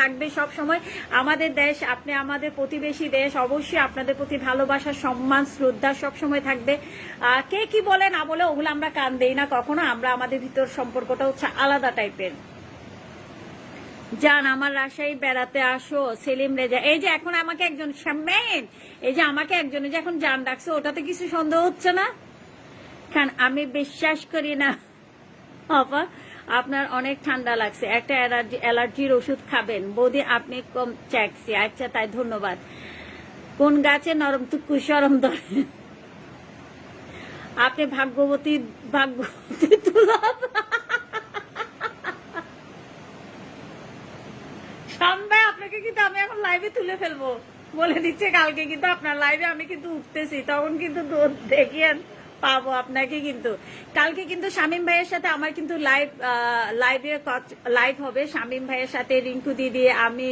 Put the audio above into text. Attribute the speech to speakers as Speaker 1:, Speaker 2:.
Speaker 1: থাকবে সব সময়। আমাদের দেশ, আপনি আমাদের প্রতিবেশী দেশ, অবশ্যই আপনাদের প্রতি ভালোবাসা, সম্মান, শ্রদ্ধা সব সময় থাকবে। কে কি বলে না বলে ওগুলো আমরা কান দেই না কখনো। আমরা আমাদের ভিতর সম্পর্কটা হচ্ছে আলাদা টাইপের। জান আমার রাজশাহী বেড়াতে আসো, সেলিম রেজা। এই যে এখন আমাকে একজন শাম্মেন, এই যে আমাকে একজনে যে এখন জান ডাকছে, ওটাতে কিছু সন্দেহ হচ্ছে না? কারণ আমি বিশ্বাস করি না আপা আপনার অনেক ঠান্ডা লাগছে, একটা অ্যালার্জির ওষুধ খাবেন বৌদি, আপনি কম চাকছি। আচ্ছা তাই, ধন্যবাদ। কোন গাছে নরম তুকু সরম ধরে? আপনি ভাগ্যবতী, ভাগ্যবতী তুলা। সামনে আপনাকে কিন্তু আমি এখন লাইভে তুলে ফেলবো, বলে দিচ্ছে। কালকে কিন্তু আপনার লাইভে আমি কিন্তু উঠতেছি, তখন কিন্তু দেখিয়েন পাবো আপনাকে কিন্তু। কালকে কিন্তু শামীম ভাইয়ের সাথে আমার কিন্তু লাইভ হবে শামীম ভাইয়ের সাথে, রিঙ্কু দিদি, আমি